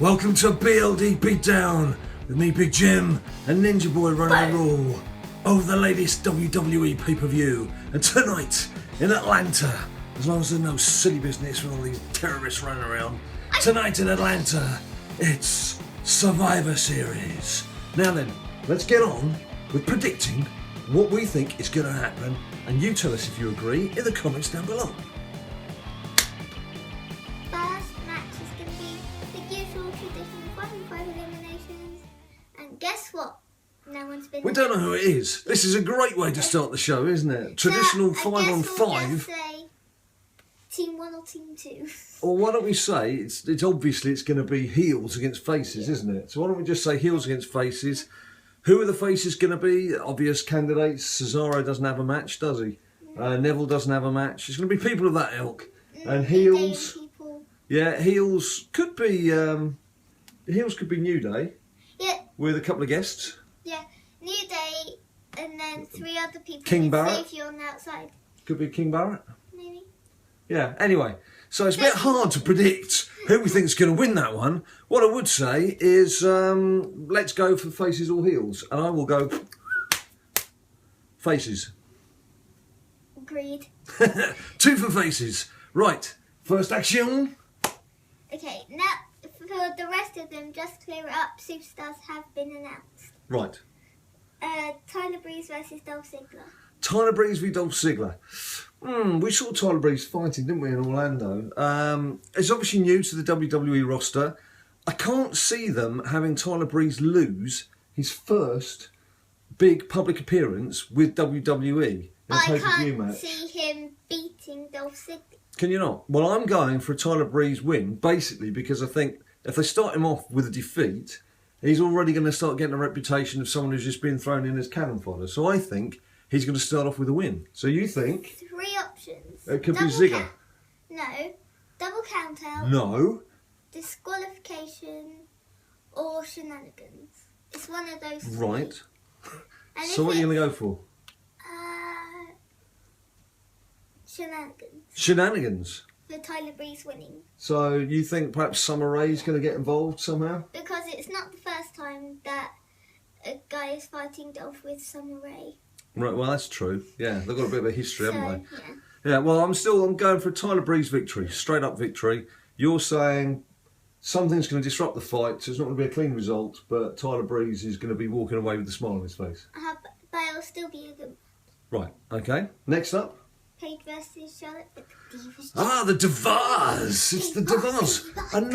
Welcome to BLD BeatDown with me, Big Jim, and Ninja Boy running the rule over the latest WWE pay-per-view. And tonight in Atlanta, as long as there's no silly business with all these terrorists running around, tonight in Atlanta, it's Survivor Series. Now then, let's get on with predicting what we think is going to happen, and you tell us if you agree in the comments down below. Guess what? No one's been. We don't know who it is. This is a great way to start the show, isn't it? Traditional 5-on-5. We'll just say Team 1 or Team 2. Or why don't we say it's obviously it's going to be heels against faces, isn't it? So why don't we just say heels against faces? Who are the faces going to be? Obvious candidates. Cesaro doesn't have a match, does he? Neville doesn't have a match. It's going to be people of that ilk. And heels. Yeah, heels could be. Heels could be New Day. Yeah. With a couple of guests. Yeah, New Day, and then 3 other people. King Barrett. Save you on the outside. Could be King Barrett. Maybe. Yeah. Anyway, so it's a bit hard to predict who we think is going to win that one. What I would say is, let's go for faces or heels, and I will go faces. Agreed. 2 for faces. Right. First action. Okay. Now. For the rest of them, just clear it up. Superstars have been announced. Right. Tyler Breeze versus Dolph Ziggler. Tyler Breeze v Dolph Ziggler. We saw Tyler Breeze fighting, didn't we, in Orlando? It's obviously new to the WWE roster. I can't see them having Tyler Breeze lose his first big public appearance with WWE in a pay-per-view match. I can't see him beating Dolph Ziggler. Can you not? Well, I'm going for a Tyler Breeze win, basically, because I think if they start him off with a defeat, he's already going to start getting a reputation of someone who's just been thrown in as cannon fodder. So I think he's going to start off with a win. So you think? 3 options. It could be Ziggler. No. Double count out. No. Disqualification or shenanigans. It's one of those 3. Right. So what are you going to go for? Shenanigans. Shenanigans. For Tyler Breeze winning. So you think perhaps Summer Rae's going to get involved somehow? Because it's not the first time that a guy is fighting Dolph with Summer Rae. Right, well that's true. Yeah, they've got a bit of a history, haven't they? Yeah. Yeah, well I'm going for a Tyler Breeze victory, straight up victory. You're saying something's going to disrupt the fight, so it's not going to be a clean result, but Tyler Breeze is going to be walking away with a smile on his face. But it'll still be a good. Right, okay. Next up. Paige versus Charlotte. The Divas. Ah, the Divas! It's the Divas. And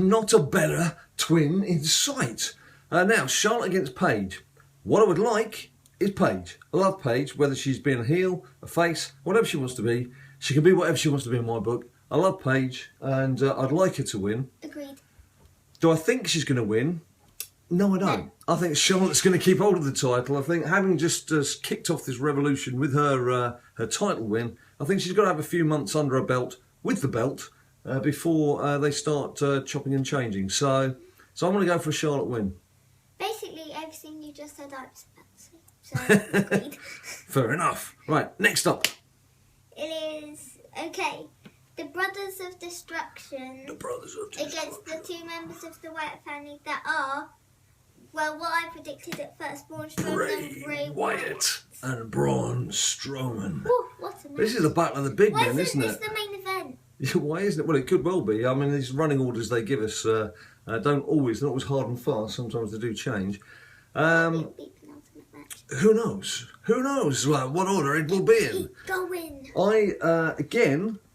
not a better twin in sight. Now, Charlotte against Paige. What I would like is Paige. I love Paige, whether she's being a heel, a face, whatever she wants to be. She can be whatever she wants to be in my book. I love Paige, and I'd like her to win. Agreed. Do I think she's going to win? No, I don't. I think Charlotte's going to keep hold of the title. I think having just kicked off this revolution with her title win, I think she's got to have a few months under her belt with the belt before they start chopping and changing. So I'm going to go for a Charlotte win. Basically, everything you just said, I was about to say. So, agreed. Fair enough. Right, next up. It is, okay, the Brothers of Destruction. The Brothers of Destruction. Against the 2 members of the Wyatt family that are, well, what I predicted at first, Braun Strowman and Bray Wyatt. And Braun Strowman. Ooh, what a match. This is the battle of the big men, isn't it? Why isn't this the main event? Why isn't it? Well, it could well be. I mean, these running orders they give us they're not always hard and fast. Sometimes they do change. Who knows? Who knows what order it will be in? Keep going.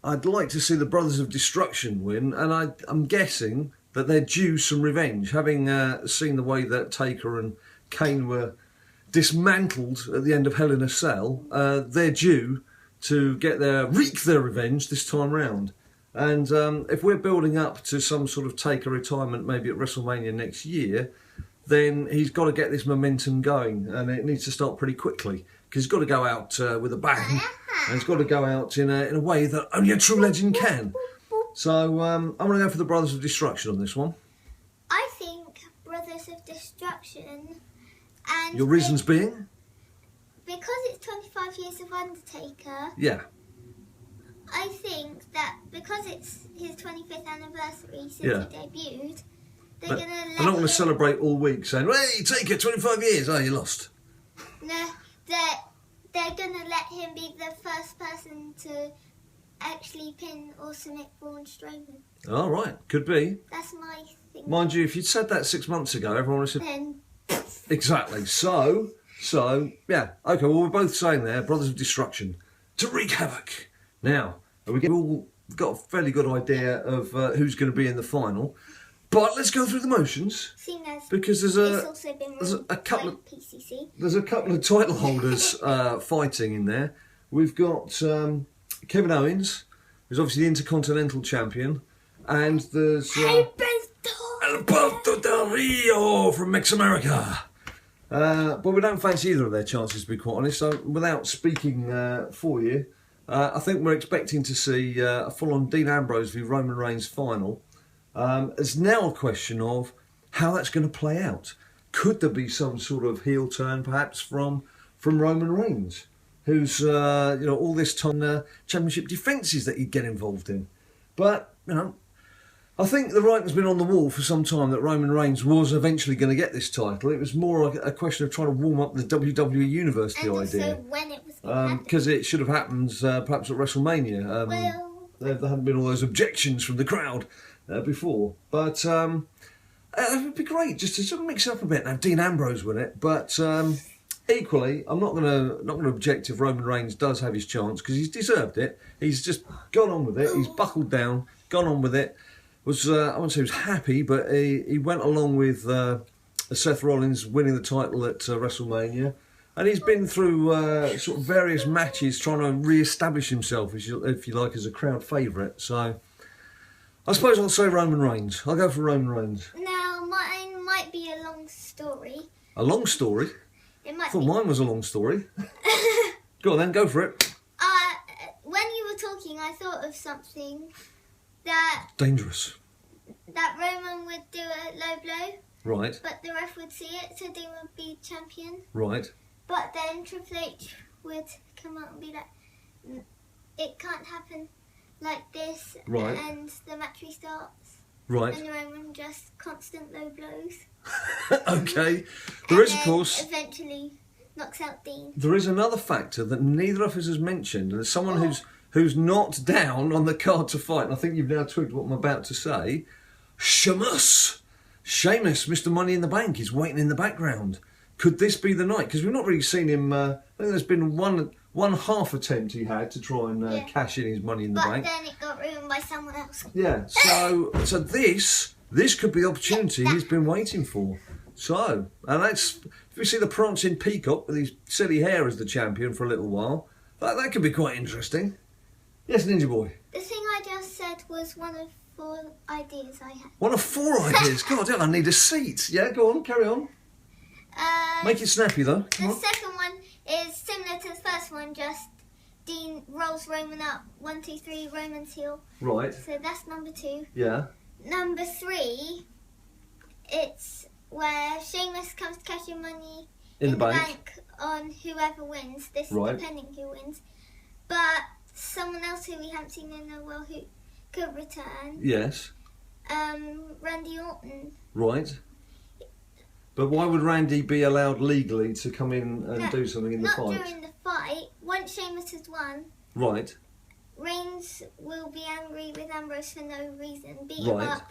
I'd like to see the Brothers of Destruction win, and I'm guessing that they're due some revenge, having seen the way that Taker and Kane were dismantled at the end of Hell in a Cell. They're due to wreak their revenge this time round. And if we're building up to some sort of Taker retirement, maybe at WrestleMania next year, then he's got to get this momentum going, and it needs to start pretty quickly, because he's got to go out with a bang, and he's got to go out in a way that only a true legend can. So I'm going to go for the Brothers of Destruction on this one. I think Brothers of Destruction, and your reasons being? Because it's 25 years of Undertaker. Yeah. I think that because it's his 25th anniversary since he debuted, they're gonna let they're not going to celebrate all week saying, "Hey, Taker, 25 years. Oh, you lost." No, they're gonna let him be the first person to actually pin or submit Braun Strowman. All right, could be. That's my thing. Mind you, if you'd said that 6 months ago, everyone would have said Then exactly. So yeah. Okay, well, we're both saying there, Brothers of Destruction to wreak havoc. Now, we've all got a fairly good idea of who's going to be in the final, but let's go through the motions seen as because it's also been a couple by of PCC. there's a couple of title holders fighting in there. We've got Kevin Owens, who's obviously the Intercontinental Champion, and there's Alberto Del Rio from Mex-America. But we don't fancy either of their chances, to be quite honest. So, without speaking for you, I think we're expecting to see a full-on Dean Ambrose v Roman Reigns final. It's now a question of how that's going to play out. Could there be some sort of heel turn, perhaps, from Roman Reigns, who's all this time championship defences that he'd get involved in? But I think the writing's been on the wall for some time that Roman Reigns was eventually going to get this title. It was more a question of trying to warm up the WWE Universe, the idea. Also when it was going to happen. Because it should have happened perhaps at WrestleMania. There hadn't been all those objections from the crowd before. But it would be great just to sort of mix it up a bit and have Dean Ambrose win it. But equally, I'm not going to object if Roman Reigns does have his chance because he's deserved it. He's just gone on with it. He's buckled down, gone on with it. I wouldn't say he was happy, but he went along with Seth Rollins winning the title at WrestleMania, and he's been through sort of various matches trying to re-establish himself, if you like, as a crowd favourite. So I suppose I'll say Roman Reigns. I'll go for Roman Reigns. Now, mine might be a long story. A long story? It might I thought be. mine was a long story. Go on then, go for it. When you were talking, I thought of something that Dangerous. Roman would do a low blow, Right, but the ref would see it, so Dean would be champion. right. But then Triple H would come out and be like, it can't happen like this, Right. and the match restarts. Right. And Roman just constant low blows. Okay. There is, of then course, eventually knocks out Dean. there is another factor that neither of us has mentioned, and there's someone who's not down on the card to fight, and I think you've now twigged what I'm about to say. Sheamus, Mr. Money in the Bank, is waiting in the background. Could this be the night? Because we've not really seen him. I think there's been one half attempt he had to try and cash in his Money in the Bank. But then it got ruined by someone else. Yeah. So this could be the opportunity he's been waiting for. So, and that's if we see the prancing peacock with his silly hair as the champion for a little while, that could be quite interesting. Yes, Ninja Boy. The thing I just said was one of 4 ideas I had. One of 4 ideas. God, I need a seat. Yeah, go on, carry on. Make it snappy though. Come The on. second one is similar to the first one, just Dean rolls Roman up, 1, 2, 3, Roman's heel. Right. So that's number 2. Yeah. Number 3, it's where Sheamus comes to cash in money In the bank. on whoever wins. This Right. is depending who wins. But someone else who we haven't seen in a while who could return. Yes. Randy Orton. Right. But why would Randy be allowed legally to come in and do something in the Not fight? during the fight. Once Sheamus has won, Right. Reigns will be angry with Ambrose for no reason, beat him Right. up.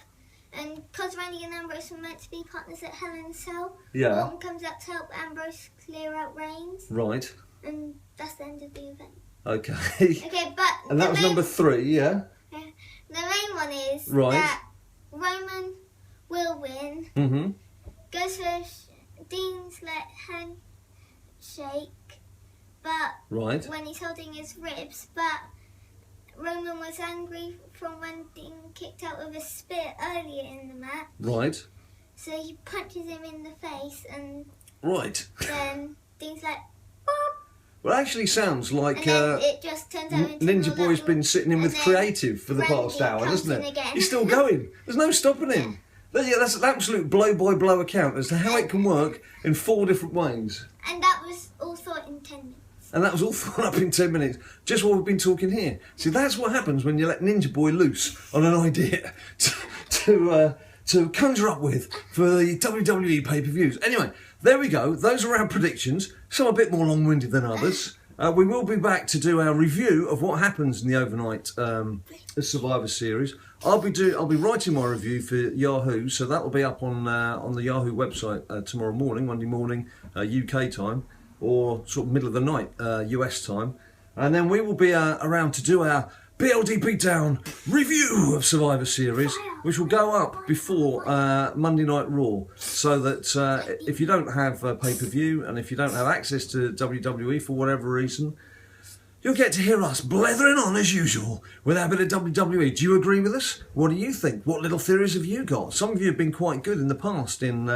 And because Randy and Ambrose were meant to be partners at Hell in a Cell, Yeah. Orton comes out to help Ambrose clear out Reigns. Right. And that's the end of the event. Okay. Okay, but And that was number 3, yeah? the main one is Right. that Roman will win. Mm-hmm. Goes for Dean's handshake, but Right. when he's holding his ribs, but Roman was angry from when Dean kicked out with a spear earlier in the match, Right. so he punches him in the face, and Right. then Dean's like, "Boop," Well, it actually sounds like and then it just turns out into Ninja more Boy's level, been sitting in and with then creative for the Randy past hour, comes doesn't in it? again. He's still going. There's no stopping him. Yeah, that's an absolute blow-by-blow account as to how it can work in 4 different ways. And that was all thought in 10 minutes. And that was all thrown up in 10 minutes. Just what we've been talking here. See, that's what happens when you let Ninja Boy loose on an idea to to conjure up with for the WWE pay-per-views. Anyway, there we go. Those are our predictions. Some a bit more long-winded than others. We will be back to do our review of what happens in the overnight Survivor Series. I'll be writing my review for Yahoo, so that will be up on the Yahoo website tomorrow morning, Monday morning, UK time, or sort of middle of the night, US time. And then we will be around to do our BLD BeatDown review of Survivor Series, which will go up before Monday Night Raw, so that if you don't have pay-per-view and if you don't have access to WWE for whatever reason, you'll get to hear us blethering on as usual with our bit of WWE. Do you agree with us? What do you think? What little theories have you got? Some of you have been quite good in the past in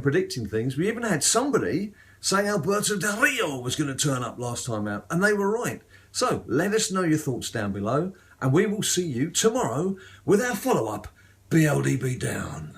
predicting things. We even had somebody saying Alberto Del Rio was going to turn up last time out, and they were right. So let us know your thoughts down below, and we will see you tomorrow with our follow-up BLD BeatDown.